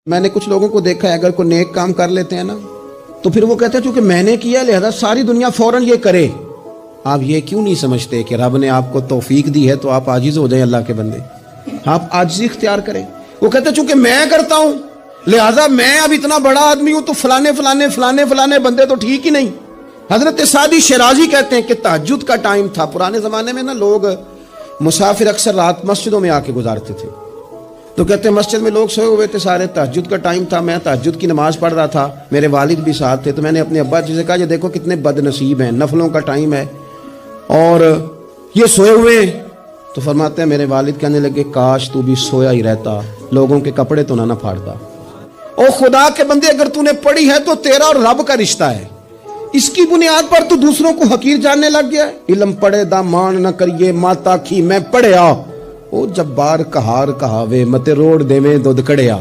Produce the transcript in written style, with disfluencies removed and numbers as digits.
میں نے کچھ لوگوں کو دیکھا ہے اگر کوئی نیک کام کر لیتے ہیں نا تو پھر وہ کہتے ہیں چونکہ میں نے کیا لہذا ساری دنیا فوراً یہ کرے. آپ یہ کیوں نہیں سمجھتے کہ رب نے آپ کو توفیق دی ہے تو آپ عاجز ہو جائیں اللہ کے بندے, آپ عاجزی اختیار کریں. وہ کہتے ہیں چونکہ میں کرتا ہوں لہذا میں اب اتنا بڑا آدمی ہوں تو فلانے فلانے فلانے فلانے بندے تو ٹھیک ہی نہیں. حضرت سعدی شیرازی کہتے ہیں کہ تہجد کا ٹائم تھا پرانے زمانے میں نا, لوگ مسافر اکثر رات مسجدوں میں آ کے گزارتے تھے تو کہتے ہیں مسجد میں لوگ سوئے ہوئے تھے سارے, تہجد کا ٹائم تھا, میں تہجد کی نماز پڑھ رہا تھا, میرے والد بھی ساتھ تھے. تو میں نے اپنے ابا جی سے کہا یہ دیکھو کتنے بد نصیب ہیں, نفلوں کا ٹائم ہے اور یہ سوئے ہوئے ہیں. تو فرماتے ہیں میرے والد کہنے لگے کاش تو بھی سویا ہی رہتا, لوگوں کے کپڑے تو نہ پھاڑتا. او خدا کے بندے اگر تو نے پڑھی ہے تو تیرا اور رب کا رشتہ ہے, اس کی بنیاد پر تو دوسروں کو حقیر جاننے لگ گیا. علم پڑھے دا مان نہ کریے ماتا کی میں پڑھیا, او جبار کہار کہاوے متے روڑ دے میں دودھ کڑیا.